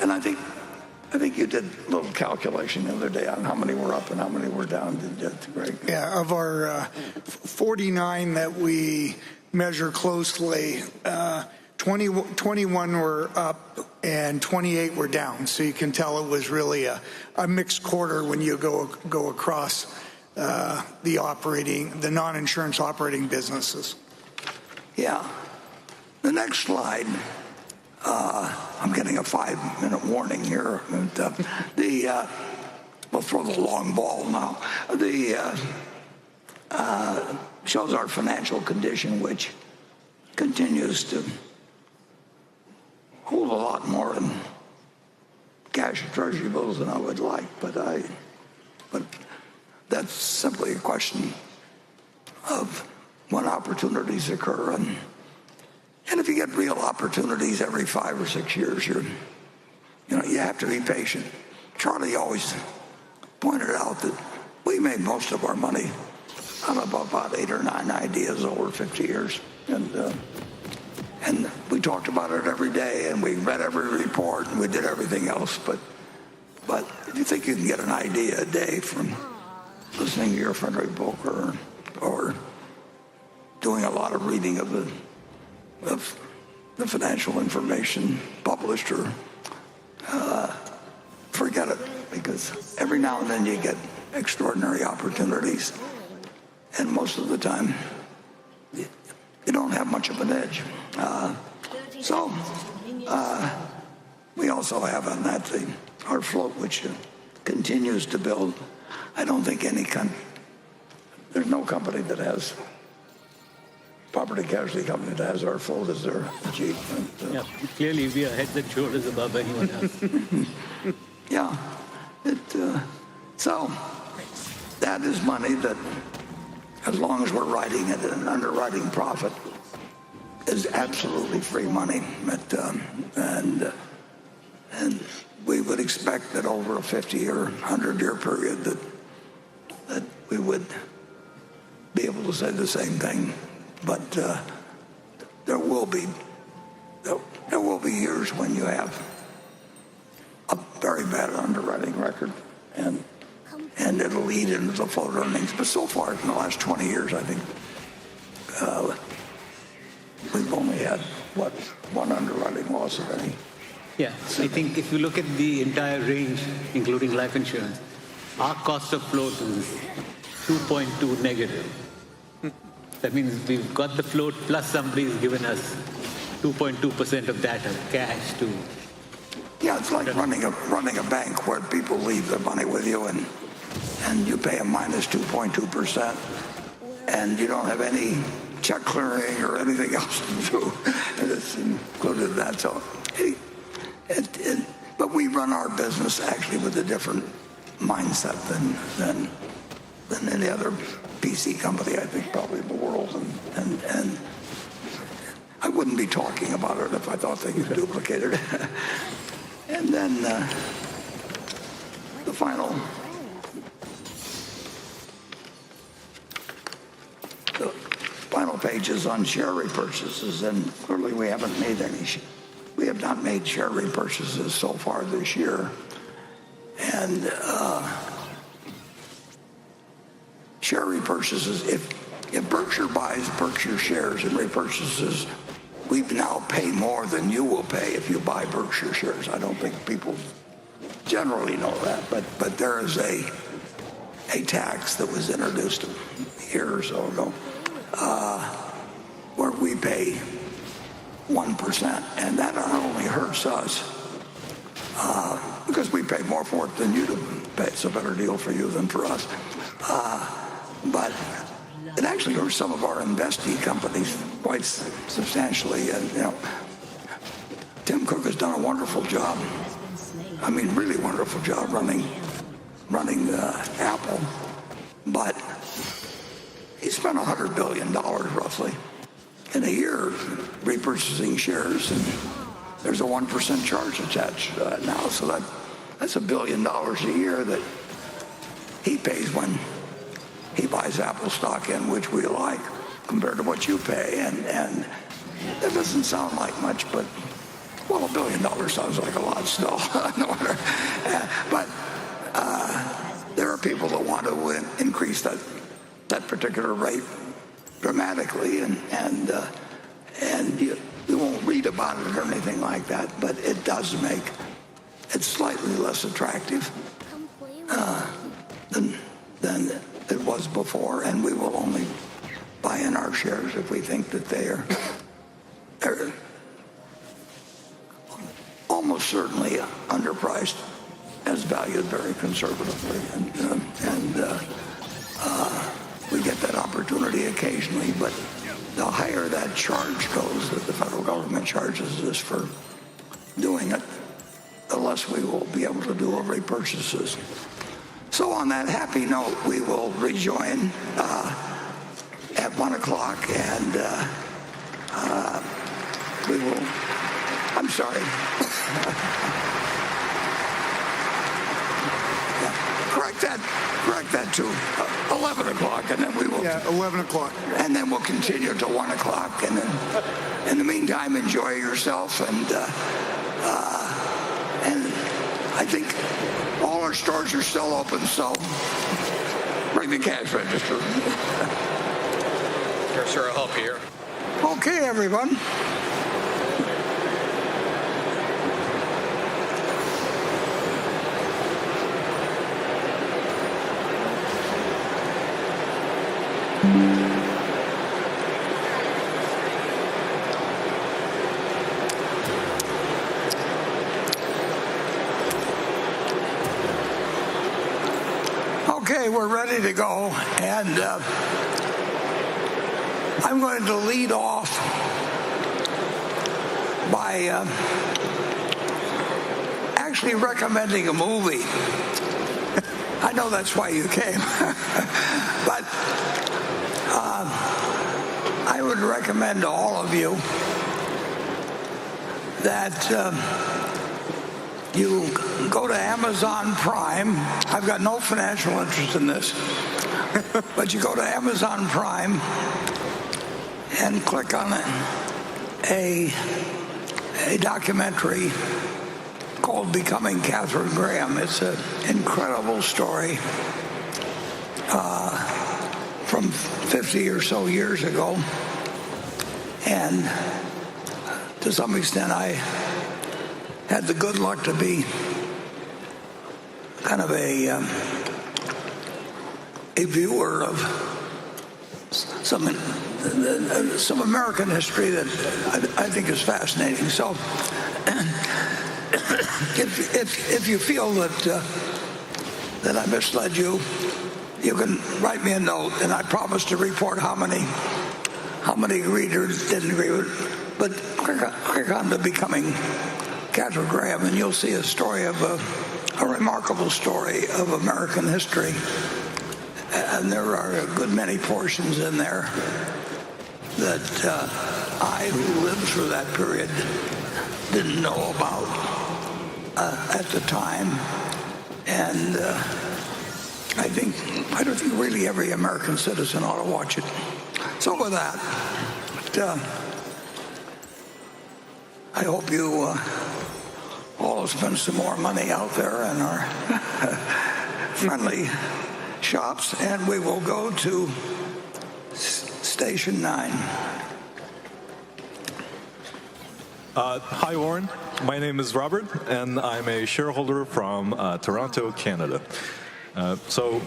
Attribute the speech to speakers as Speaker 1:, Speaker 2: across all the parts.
Speaker 1: And I think you did a little calculation the other day on how many were up and how many were down. Greg?
Speaker 2: Yeah, of our 49 that we measure closely, 21 were up and 28 were down. So you can tell it was really a mixed quarter when you go across the non-insurance operating businesses.
Speaker 1: Yeah. The next slide. I'm getting a 5-minute warning here. We'll throw the long ball now. Shows our financial condition, which continues to hold a lot more in cash and treasury bills than I would like, but that's simply a question of when opportunities occur, and if you get real opportunities every 5 or 6 years, you have to be patient. Charlie always pointed out that we made most of our money out of about 8 or 9 ideas over 50 years, and we talked about it every day, and we read every report, and we did everything else. But if you think you can get an idea a day from listening to your Frederick Book or doing a lot of reading of the financial information published, or forget it, because every now and then you get extraordinary opportunities, and most of the time you don't have much of an edge. We also have on that our float, which continues to build. I don't think there's no company that has property casualty company that has our float as their achievement.
Speaker 3: Yeah, clearly we are heads and shoulders above anyone else.
Speaker 1: Yeah. So that is money that, as long as we're writing it, an underwriting profit is absolutely free money. And we would expect that over a 50 or 100-year period that we would be able to say the same thing. But there will be years when you have a very bad underwriting record, and it'll eat into the float earnings. But so far in the last 20 years, I think we've only had one underwriting loss of any.
Speaker 3: Yeah, I think if you look at the entire range, including life insurance, our cost of float is 2.2 negative. That means we've got the float plus somebody's given us 2.2% of that as cash to.
Speaker 1: Yeah, it's like running a bank where people leave their money with you, and you pay a minus 2.2%, and you don't have any check clearing or anything else to do, and it's included in that. So, but we run our business actually with a different mindset than any other PC company, I think, probably in the world, and I wouldn't be talking about it if I thought they could duplicate it. And then the final page is on share repurchases, and clearly we have not made share repurchases so far this year, and share repurchases, if Berkshire buys Berkshire shares and repurchases, we now pay more than you will pay if you buy Berkshire shares. I don't think people generally know that, but there is a tax that was introduced a year or so ago where we pay 1%, and that not only hurts us because we pay more for it than you do pay. It's a better deal for you than for us, but it actually hurts some of our investee companies quite substantially. And Tim Cook has done a wonderful job. I mean, really wonderful job running Apple, but he spent $100 billion roughly in a year repurchasing shares, and there's a 1% charge attached to that now. So that's $1 billion a year that he pays when he buys Apple stock in, which we like, compared to what you pay. And that doesn't sound like much, but Well, $1 billion sounds like a lot still. No wonder. But there are people that want to increase that particular rate dramatically, and you won't read about it or anything like that, but it does make it slightly less attractive than it was before, and we will only buy in our shares if we think that they're almost certainly underpriced, as valued very conservatively, and we get that opportunity occasionally, but the higher that charge goes that the federal government charges us for doing it, the less we will be able to do our repurchases. So on that happy note, we will rejoin at 1 o'clock, and we will, I'm sorry. Correct that to 11 o'clock, and then we will.
Speaker 2: Yeah, 11 o'clock.
Speaker 1: And then we'll continue to 1 o'clock, and then in the meantime, enjoy yourself, and I think all our stores are still open, so bring the cash register.
Speaker 4: Sure, I'll help you here.
Speaker 1: Okay, everyone. Okay, we're ready to go, and I'm going to lead off by actually recommending a movie. I know that's why you came, but I would recommend to all of you that you go to Amazon Prime. I've got no financial interest in this, but you go to Amazon Prime and click on a documentary called Becoming Katharine Graham. It's an incredible story from 50 or so years ago, and to some extent I had the good luck to be kind of a viewer of some American history that I think is fascinating. So if you feel that I misled you, you can write me a note, and I promise to report how many readers didn't agree with it. But click on the Becoming Katharine Graham, and you'll see a story of a remarkable story of American history. And there are a good many portions in there that I, who lived through that period, didn't know about at the time. And I don't think really every American citizen ought to watch it. So with that, I hope you all spend some more money out there in our friendly shops, and we will go to Station 9.
Speaker 5: Hi, Warren. My name is Robert, and I'm a shareholder from Toronto, Canada. So,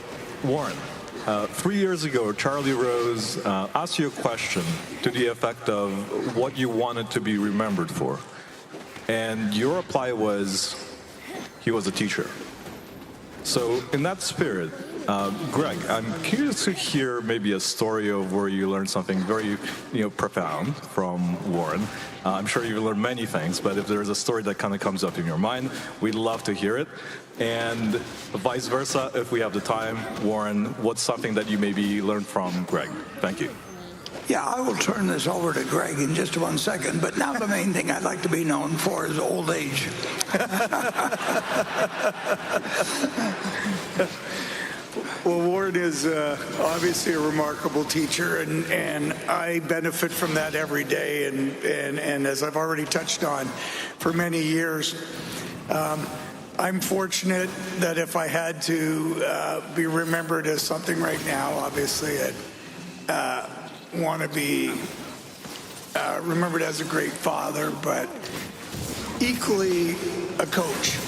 Speaker 5: Warren, 3 years ago, Charlie Rose asked you a question to the effect of what you wanted to be remembered for. And your reply was, he was a teacher. So in that spirit, Greg, I'm curious to hear maybe a story of where you learned something very profound from Warren. I'm sure you learned many things, but if there's a story that kind of comes up in your mind, we'd love to hear it. And vice versa, if we have the time, Warren, what's something that you maybe learned from Greg? Thank you.
Speaker 1: Yeah, I will turn this over to Greg in just 1 second, but now the main thing I'd like to be known for is old age.
Speaker 2: Well, Ward is obviously a remarkable teacher, and I benefit from that every day. And as I've already touched on, for many years, I'm fortunate that if I had to be remembered as something right now, obviously I'd want to be remembered as a great father, but equally a coach.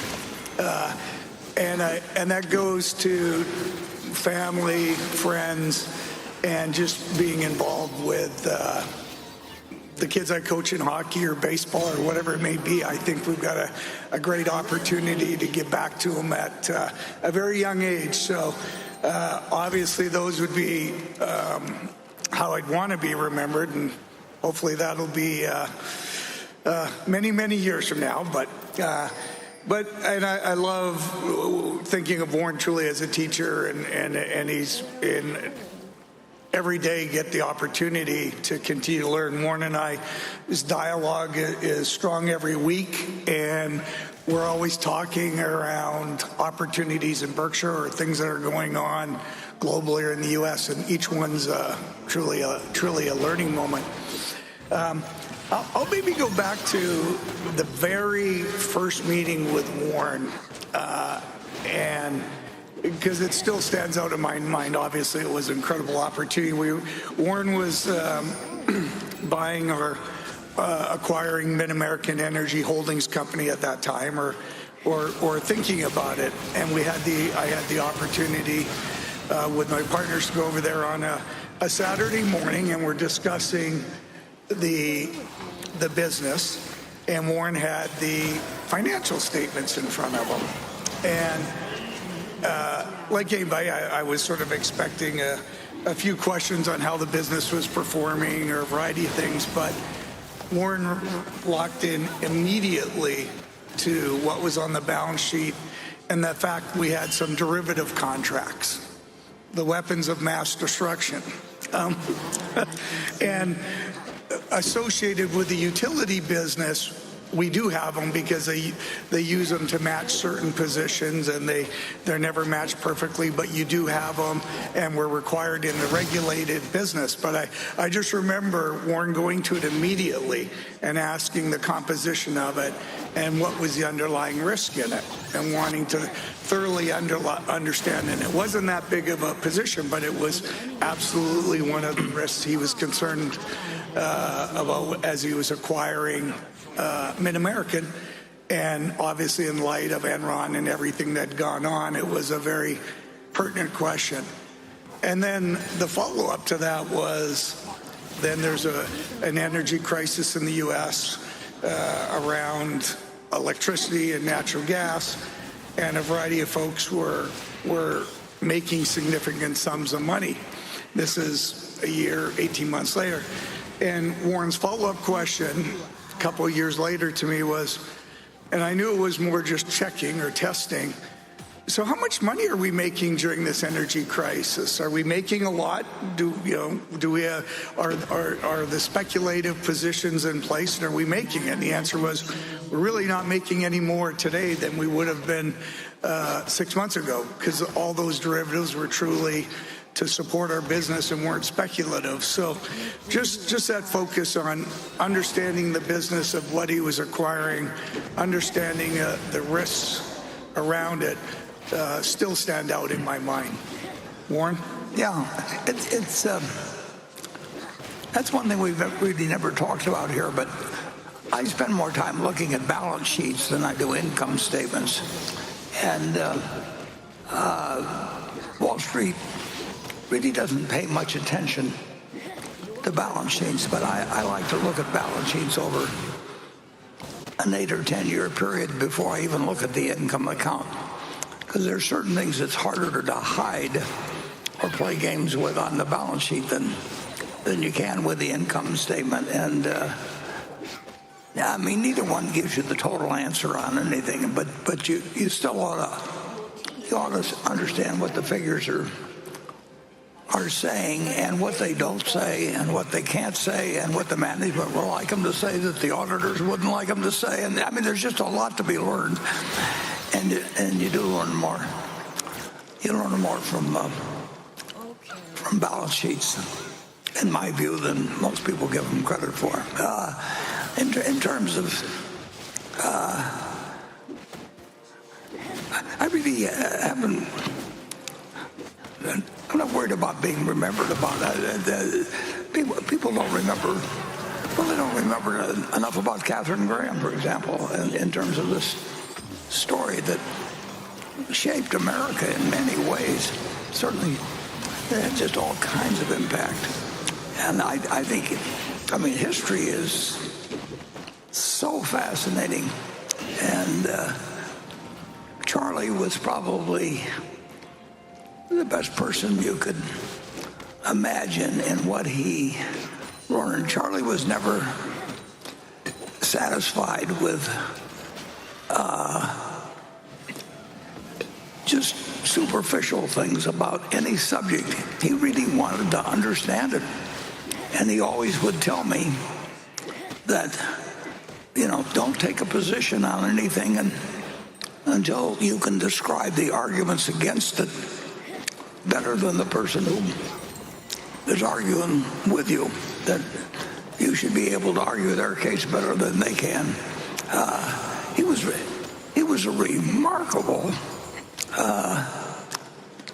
Speaker 2: And that goes to family, friends, and just being involved with the kids I coach in hockey or baseball or whatever it may be. I think we've got a great opportunity to give back to them at a very young age. So obviously those would be how I'd want to be remembered, and hopefully that'll be many, many years from now. But I love thinking of Warren truly as a teacher, and he's in every day get the opportunity to continue to learn. Warren and I, his dialogue is strong every week, and we're always talking around opportunities in Berkshire or things that are going on globally or in the U.S., and each one's truly a learning moment. I'll maybe go back to the very first meeting with Warren, and because it still stands out in my mind. Obviously, it was an incredible opportunity. Warren was buying or acquiring Mid-American Energy Holdings Company at that time, or thinking about it, and I had the opportunity with my partners to go over there on a Saturday morning, and we're discussing the business, and Warren had the financial statements in front of him. And like anybody, I was sort of expecting a few questions on how the business was performing or a variety of things, but Warren locked in immediately to what was on the balance sheet and the fact we had some derivative contracts, the weapons of mass destruction. And associated with the utility business, we do have them because they use them to match certain positions, and they're never matched perfectly, but you do have them, and we're required in the regulated business. But I just remember Warren going to it immediately and asking the composition of it and what was the underlying risk in it, and wanting to thoroughly understand it. It wasn't that big of a position, but it was absolutely one of the risks he was concerned about as he was acquiring Mid-American. And obviously, in light of Enron and everything that had gone on, it was a very pertinent question. And then the follow-up to that was, then there's an energy crisis in the U.S. Around electricity and natural gas, and a variety of folks were making significant sums of money. This is a year, 18 months later. And Warren's follow-up question a couple of years later to me was, and I knew it was more just checking or testing, so how much money are we making during this energy crisis? Are we making a lot? Are the speculative positions in place, and are we making it? And the answer was, we're really not making any more today than we would have been 6 months ago, because all those derivatives were truly to support our business and weren't speculative. So just that focus on understanding the business of what he was acquiring, understanding the risks around it, still stand out in my mind. Warren?
Speaker 1: Yeah, it's that's one thing we've really never talked about here, but I spend more time looking at balance sheets than I do income statements. And Wall Street really doesn't pay much attention to balance sheets, but I like to look at balance sheets over an 8 or 10 year period before I even look at the income account, because there are certain things that's harder to hide or play games with on the balance sheet than you can with the income statement. And yeah, I mean, neither one gives you the total answer on anything, but you still ought to understand what the figures are saying, and what they don't say, and what they can't say, and what the management will like them to say that the auditors wouldn't like them to say. And I mean, there's just a lot to be learned, and you do learn more. You learn more from balance sheets, in my view, than most people give them credit for. In terms of, I really haven't. I'm not worried about being remembered about that. People don't remember. Well, they don't remember enough about Katharine Graham, for example, in terms of this story that shaped America in many ways. Certainly, it had just all kinds of impact. And I think, history is so fascinating. And Charlie was probably the best person you could imagine in what he learned. Charlie was never satisfied with just superficial things about any subject. He really wanted to understand it. And he always would tell me that, don't take a position on anything until you can describe the arguments against it better than the person who is arguing with you, that you should be able to argue their case better than they can. He was a remarkable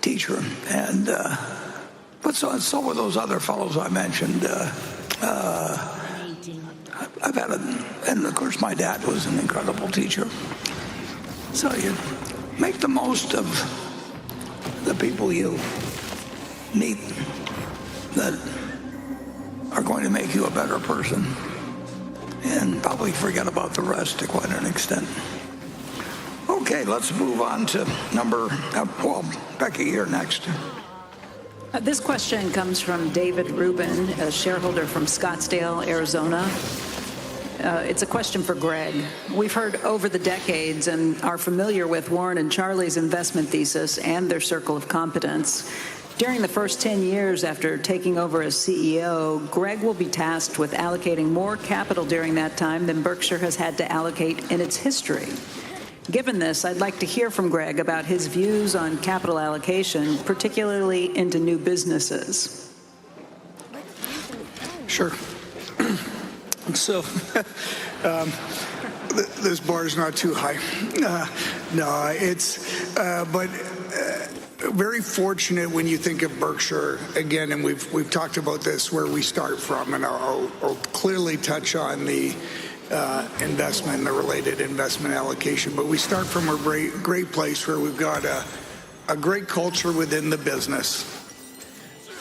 Speaker 1: teacher, and but so were those other fellows I mentioned. I've had and of course my dad was an incredible teacher. So you make the most of the people you meet that are going to make you a better person, and probably forget about the rest to quite an extent. Okay, let's move on to Becky, you're next.
Speaker 4: This question comes from David Rubin, a shareholder from Scottsdale, Arizona. It's a question for Greg. We've heard over the decades and are familiar with Warren and Charlie's investment thesis and their circle of competence. During the first 10 years after taking over as CEO, Greg will be tasked with allocating more capital during that time than Berkshire has had to allocate in its history. Given this, I'd like to hear from Greg about his views on capital allocation, particularly into new businesses.
Speaker 2: Sure. So, this bar is not too high. But very fortunate when you think of Berkshire, again, and we've talked about this, where we start from, and I'll clearly touch on the investment and the related investment allocation. But we start from a great place where we've got a great culture within the business.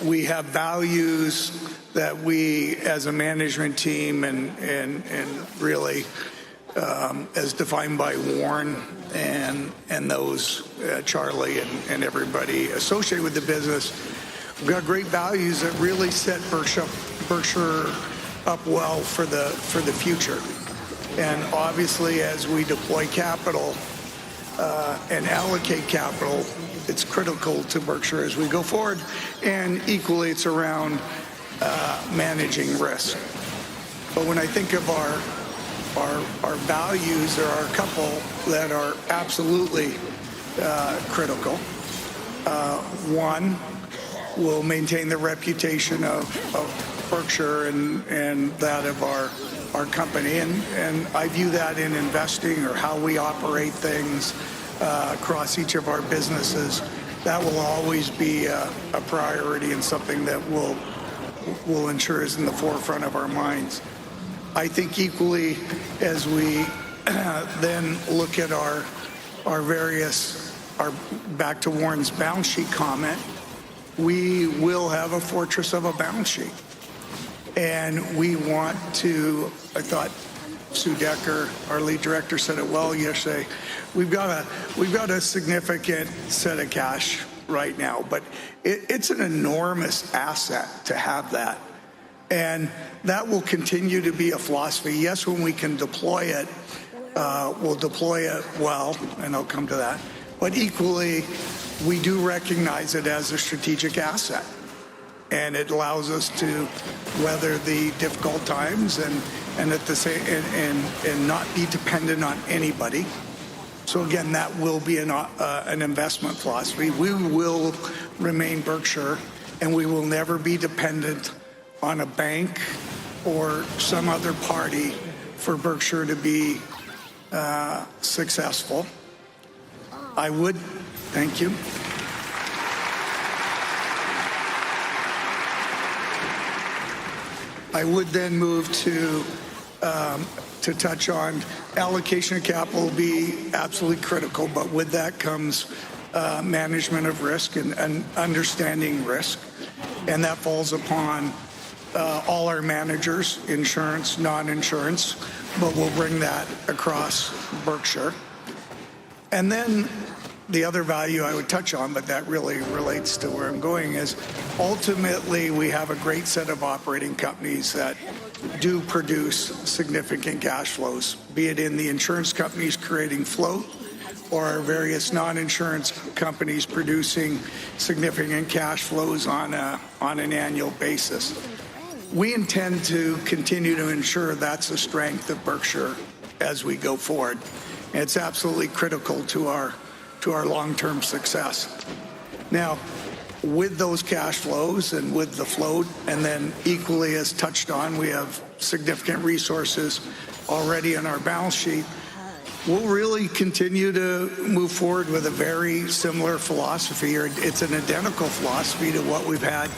Speaker 2: We have values that we, as a management team, and really as defined by Warren and those Charlie and everybody associated with the business, we've got great values that really set Berkshire up well for the future. And obviously, as we deploy capital and allocate capital, it's critical to Berkshire as we go forward. And equally, it's around managing risk. But when I think of our values, there are a couple that are absolutely critical. One, will maintain the reputation of Berkshire and that of our company. And I view that in investing or how we operate things across each of our businesses. That will always be a priority and something that will ensure is in the forefront of our minds. I think equally, as we then look at our back to Warren's balance sheet comment, we will have a fortress of a balance sheet. And we want to, I thought Sue Decker, our lead director, said it well yesterday, we've got a significant set of cash right now, but it's an enormous asset to have that. And that will continue to be a philosophy. Yes, when we can deploy it, we'll deploy it well, and I'll come to that. But equally, we do recognize it as a strategic asset. And it allows us to weather the difficult times and at the same and not be dependent on anybody. So again, that will be an investment philosophy. We will remain Berkshire, and we will never be dependent on a bank or some other party for Berkshire to be successful. Thank you. I would then move to touch on allocation of capital will be absolutely critical, but with that comes management of risk and understanding risk. And that falls upon all our managers, insurance, non-insurance, but we'll bring that across Berkshire. And then the other value I would touch on, but that really relates to where I'm going, is ultimately we have a great set of operating companies that do produce significant cash flows, be it in the insurance companies creating float or our various non-insurance companies producing significant cash flows on an annual basis. We intend to continue to ensure that's the strength of Berkshire as we go forward. And it's absolutely critical to our long-term success. Now, with those cash flows and with the float, and then equally as touched on, we have significant resources already in our balance sheet. We'll really continue to move forward with a very similar philosophy, or it's an identical philosophy to what we've had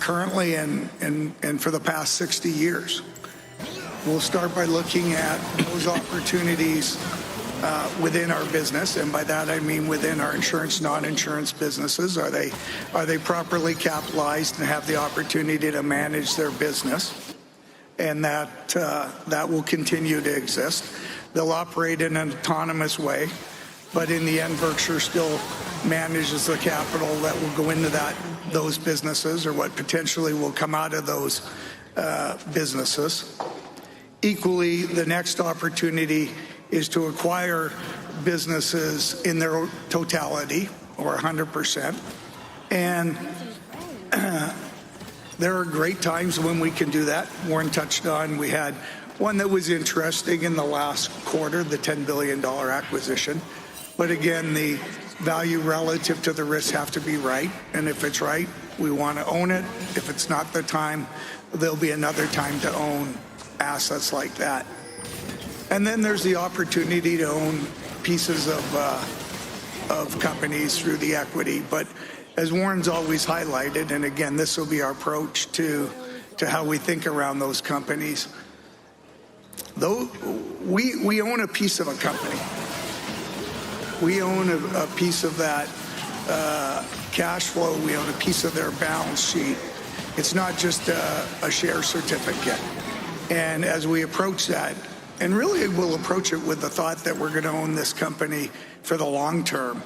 Speaker 2: currently and for the past 60 years. We'll start by looking at those opportunities within our business, and by that I mean within our insurance, non-insurance businesses. Are they properly capitalized and have the opportunity to manage their business? And that will continue to exist. They'll operate in an autonomous way, but in the end, Berkshire still manages the capital that will go into those businesses, or what potentially will come out of those businesses. Equally, the next opportunity is to acquire businesses in their totality, or 100%. And there are great times when we can do that. Warren touched on, we had one that was interesting in the last quarter, the $10 billion acquisition. But again, the value relative to the risk have to be right. And if it's right, we want to own it. If it's not the time, there'll be another time to own assets like that. And then there's the opportunity to own pieces of companies through the equity. But as Warren's always highlighted, and again, this will be our approach to how we think around those companies, though we own a piece of a company. We own a piece of that cash flow. We own a piece of their balance sheet. It's not just a share certificate. And as we approach that, and really we'll approach it with the thought that we're going to own this company for the long term.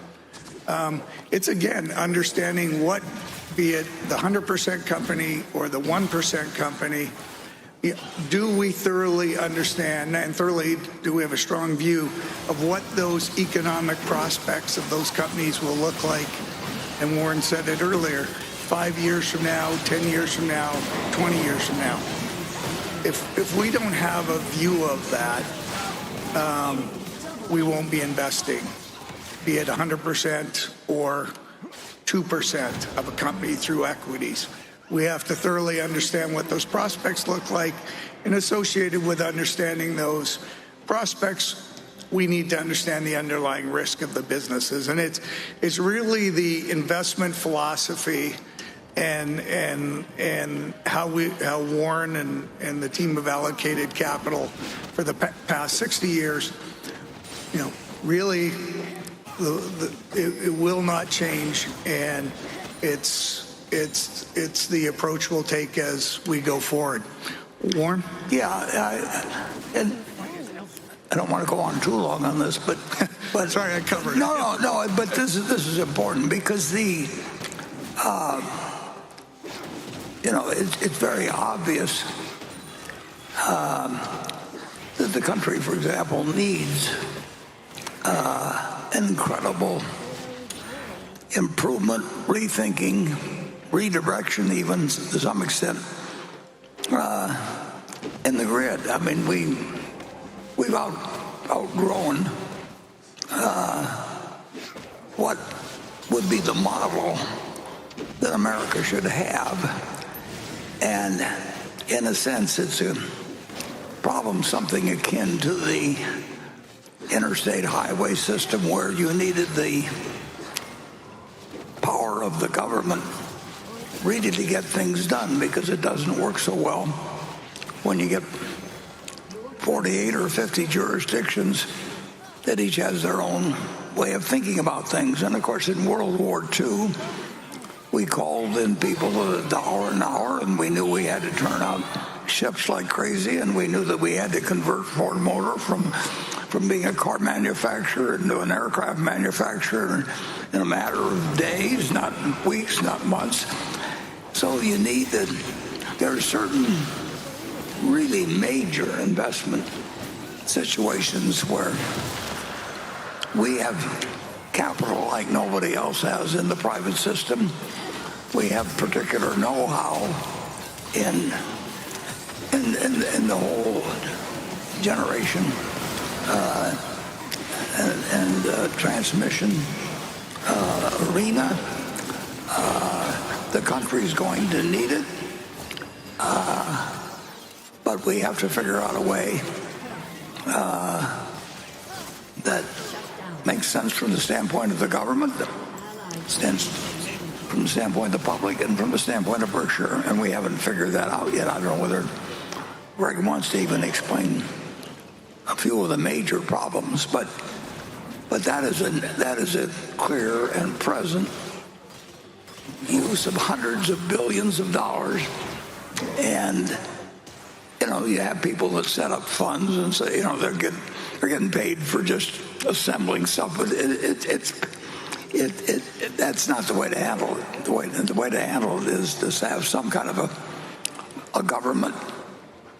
Speaker 2: It's again understanding what, be it the 100% company or the 1% company, do we thoroughly understand and thoroughly do we have a strong view of what those economic prospects of those companies will look like? And Warren said it earlier, 5 years from now, 10 years from now, 20 years from now. If we don't have a view of that, we won't be investing, be it 100% or 2% of a company through equities. We have to thoroughly understand what those prospects look like, and associated with understanding those prospects, we need to understand the underlying risk of the businesses. And it's really the investment philosophy and how Warren and the team have allocated capital for the past 60 years, really it will not change, and it's the approach we'll take as we go forward. Warren?
Speaker 1: Yeah, and I don't want to go on too long on this, but
Speaker 2: sorry, I covered it.
Speaker 1: No, but this is important because it's very obvious that the country, for example, needs an incredible improvement, rethinking, redirection, even to some extent, in the grid. I mean, we've outgrown what would be the model that America should have. And in a sense, it's a problem something akin to the interstate highway system, where you needed the power of the government really to get things done, because it doesn't work so well when you get 48 or 50 jurisdictions that each has their own way of thinking about things. And of course, in World War II, we called in people at $1 an hour, and we knew we had to turn out ships like crazy, and we knew that we had to convert Ford Motor from being a car manufacturer into an aircraft manufacturer in a matter of days, not weeks, not months. So you need that. There are certain really major investment situations where we have capital like nobody else has in the private system. We have particular know-how in the whole generation and transmission arena. The country's going to need it, but we have to figure out a way that makes sense from the standpoint of the government, that stands from the standpoint of the public, and from the standpoint of Berkshire, and we haven't figured that out yet. I don't know whether Greg wants to even explain a few of the major problems, but that is a clear and present use of hundreds of billions of dollars. And you have people that set up funds and say they're getting paid for just assembling stuff, but that's not the way to handle it. The way to handle it is to have some kind of a government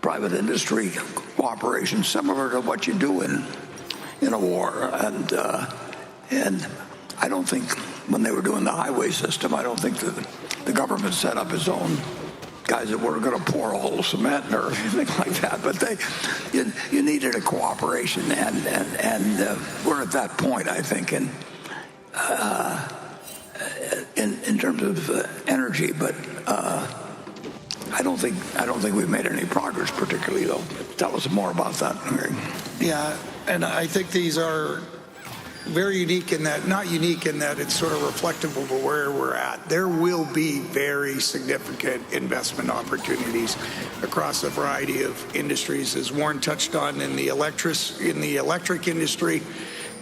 Speaker 1: private industry cooperation similar to what you do in a war. And I don't think when they were doing the highway system, I don't think that the government set up its own guys that were going to pour a whole cement or anything like that. But you needed a cooperation, and we're at that point, I think, in terms of energy. But I don't think we've made any progress particularly, though. Tell us more about that, Greg.
Speaker 2: Yeah, and I think these are very unique in that, not unique in that it's sort of reflective of where we're at. There will be very significant investment opportunities across a variety of industries, as Warren touched on in the electric industry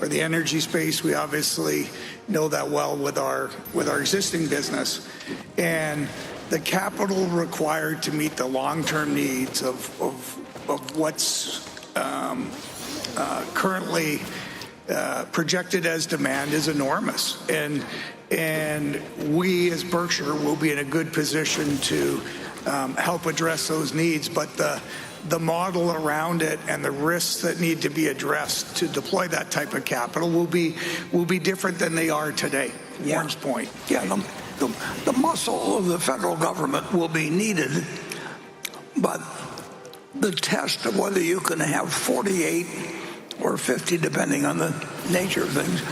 Speaker 2: or the energy space. We obviously know that well with our existing business, and the capital required to meet the long-term needs of what's currently projected as demand is enormous, and we as Berkshire will be in a good position to help address those needs. But the model around it and the risks that need to be addressed to deploy that type of capital will be different than they are today.
Speaker 1: Yeah.
Speaker 2: Warren's point.
Speaker 1: Yeah, the muscle of the federal government will be needed, but the test of whether you can have 48 or 50, depending on the nature of things,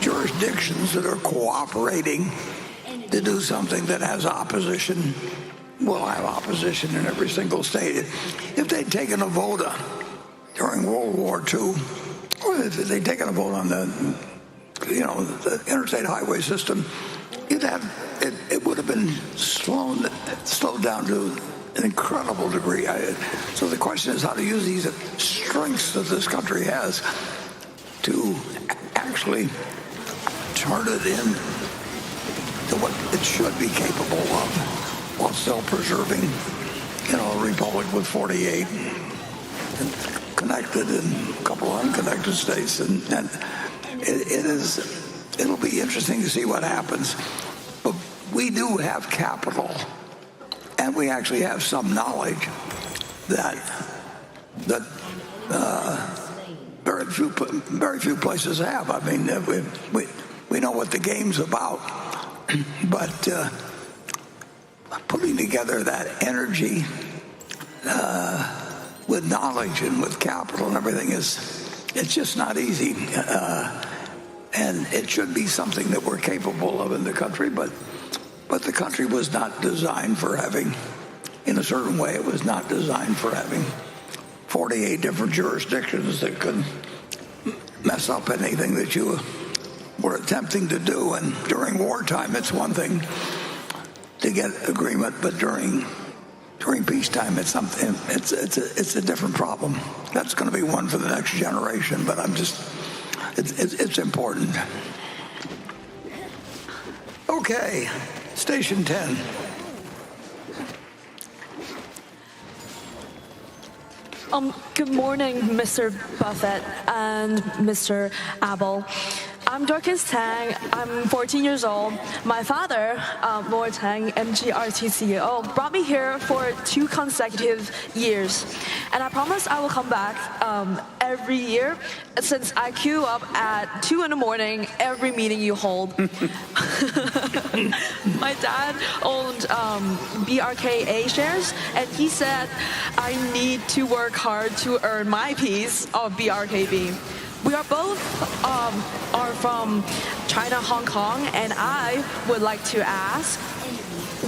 Speaker 1: jurisdictions that are cooperating to do something that has opposition, will have opposition in every single state. If they'd taken a vote during World War II, or if they'd taken a vote on the interstate highway system, it would have been slowed down to an incredible degree. So the question is how to use these strengths that this country has to actually turn it into what it should be capable of, while still preserving, a republic with 48 and connected and a couple of unconnected states, and it'll be interesting to see what happens. But we do have capital, and we actually have some knowledge that very few places have. I mean, we know what the game's about, but putting together that energy with knowledge and with capital and everything it's just not easy. And it should be something that we're capable of in the country, but the country was not designed for having, in a certain way, it was not designed for having 48 different jurisdictions that could mess up anything that you were attempting to do. And during wartime, it's one thing to get agreement, but during peacetime, it's something. It's a different problem. That's going to be one for the next generation. But it's important. Okay, station 10.
Speaker 6: Good morning, Mr. Buffett and Mr. Abel. I'm Dorcas Tang. I'm 14 years old. My father, Lord Tang, MGRT CEO, brought me here for 2 consecutive years. And I promise I will come back every year since I queue up at 2 in the morning every meeting you hold. My dad owned BRKA shares, and he said I need to work hard to earn my piece of BRKB. We are both are from China, Hong Kong, and I would like to ask,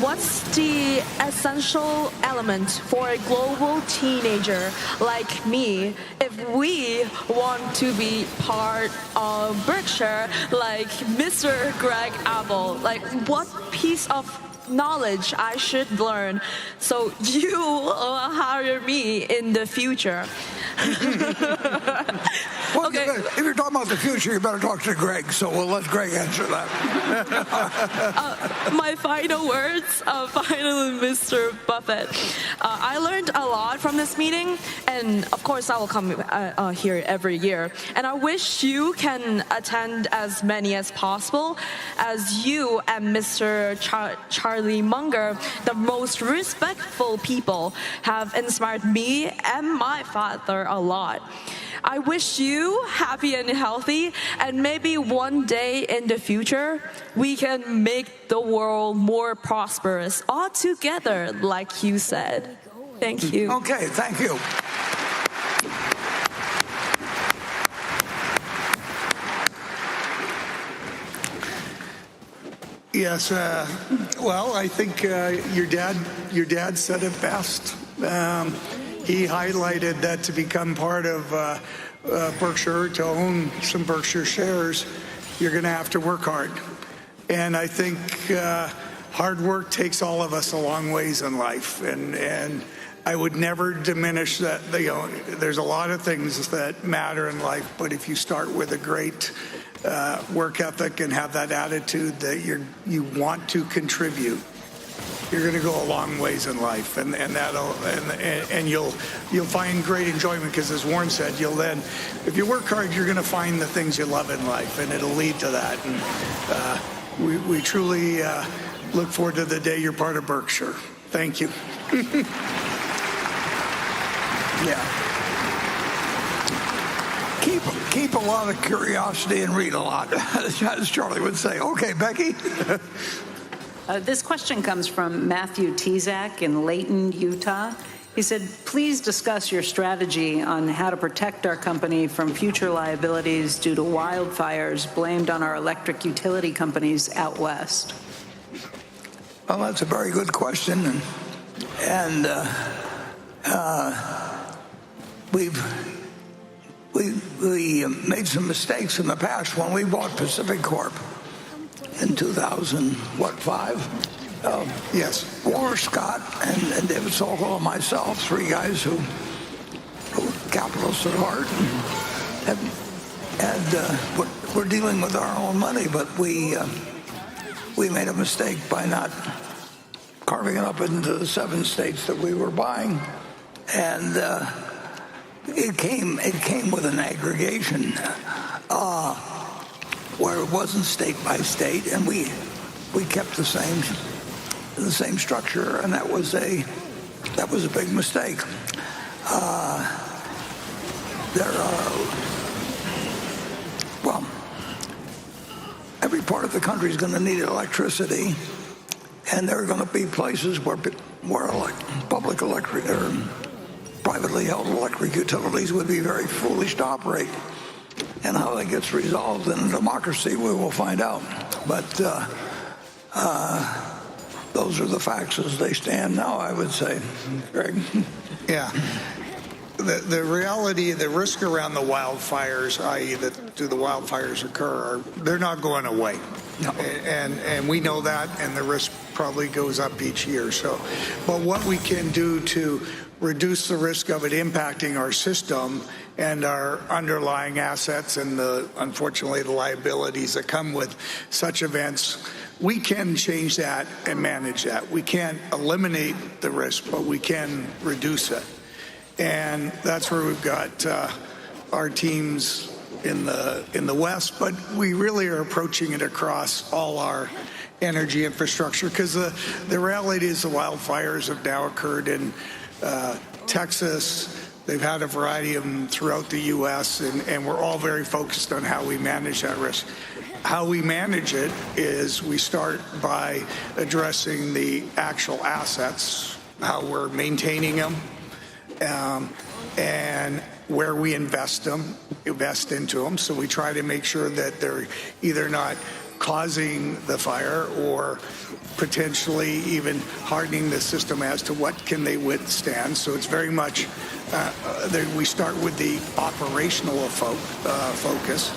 Speaker 6: what's the essential element for a global teenager like me if we want to be part of Berkshire like Mr. Greg Abel? Like, what piece of knowledge I should learn so you will hire me in the future?
Speaker 1: Well,
Speaker 6: Okay.
Speaker 1: if you're talking about the future, you better talk to Greg. So we'll let Greg answer that.
Speaker 6: My final words, finally, Mr. Buffett. I learned a lot from this meeting, and of course, I will come here every year. And I wish you can attend as many as possible, as you and Mr. Charlie Munger, the most respectful people, have inspired me and my father a lot. I wish you happy and healthy, and maybe one day in the future, we can make the world more prosperous all together, like you said. Thank you.
Speaker 1: Okay, thank you.
Speaker 2: Yes, well, I think your dad said it best. He highlighted that to become part of Berkshire, to own some Berkshire shares, you're going to have to work hard. And I think hard work takes all of us a long ways in life. And I would never diminish that. There's a lot of things that matter in life, but if you start with a great work ethic and have that attitude that you want to contribute, you're going to go a long ways in life, and you'll find great enjoyment, because as Warren said, you'll then, if you work hard, you're going to find the things you love in life, and it'll lead to that. And we truly look forward to the day you're part of Berkshire. Thank you.
Speaker 1: Yeah. Keep a lot of curiosity and read a lot, as Charlie would say. Okay, Becky.
Speaker 4: This question comes from Matthew Tezak in Layton, Utah. He said, please discuss your strategy on how to protect our company from future liabilities due to wildfires blamed on our electric utility companies out west.
Speaker 1: Well, that's a very good question. And we made some mistakes in the past when we bought Pacific Corp in 2005.
Speaker 2: Yes.
Speaker 1: Walter Scott and David Sokol and myself, 3 guys who capitalists at heart, and we're dealing with our own money, but we made a mistake by not carving it up into the 7 states that we were buying, and it came with an aggregation where it wasn't state by state, and we kept the same structure, and that was a big mistake. Every part of the country is going to need electricity, and there are going to be places where public electric or privately held electric utilities would be very foolish to operate. And how that gets resolved in a democracy, we will find out. But those are the facts as they stand now, I would say. Greg?
Speaker 2: Yeah. The reality, the risk around the wildfires, i.e. do the wildfires occur, they're not going away.
Speaker 1: No.
Speaker 2: And we know that, and the risk probably goes up each year. So, but what we can do to reduce the risk of it impacting our system and our underlying assets and unfortunately the liabilities that come with such events, we can change that and manage that. We can't eliminate the risk, but we can reduce it. And that's where we've got our teams in the West, but we really are approaching it across all our energy infrastructure, because the reality is the wildfires have now occurred in Texas. They've had a variety of them throughout the U.S., and we're all very focused on how we manage that risk. How we manage it is we start by addressing the actual assets, how we're maintaining them, and where we invest into them. So we try to make sure that they're either not causing the fire or potentially even hardening the system as to what can they withstand. So it's very much, we start with the operational focus.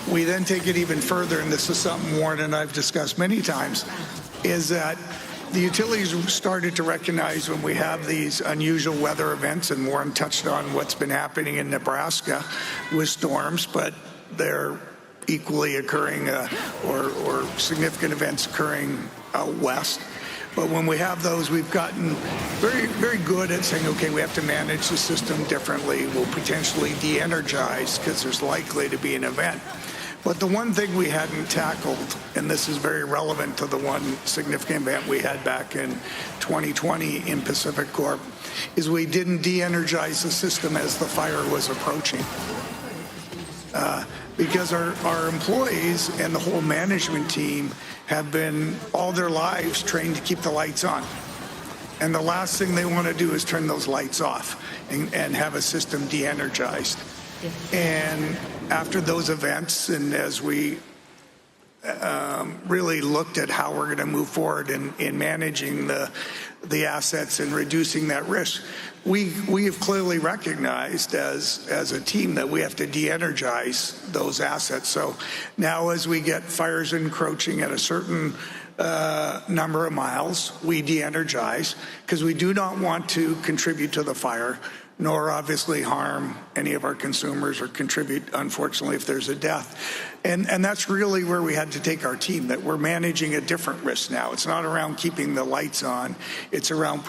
Speaker 2: We then take it even further, and this is something Warren and I've discussed many times, is that the utilities started to recognize when we have these unusual weather events, and Warren touched on what's been happening in Nebraska with storms, but they're equally occurring or significant events occurring out west. But when we have those, we've gotten very, very good at saying, okay, we have to manage the system differently. We'll potentially de-energize because there's likely to be an event. But the one thing we hadn't tackled, and this is very relevant to the one significant event we had back in 2020 in Pacific Corp, is we didn't de-energize the system as the fire was approaching. Because our employees and the whole management team have been all their lives trained to keep the lights on. And the last thing they want to do is turn those lights off and have a system de-energized. And after those events, and as we really looked at how we're going to move forward in managing the assets and reducing that risk, we have clearly recognized as a team that we have to de-energize those assets. So now as we get fires encroaching at a certain number of miles, we de-energize, because we do not want to contribute to the fire, nor obviously harm any of our consumers or contribute, unfortunately, if there's a death. And that's really where we had to take our team, that we're managing a different risk now. It's not around keeping the lights on. It's around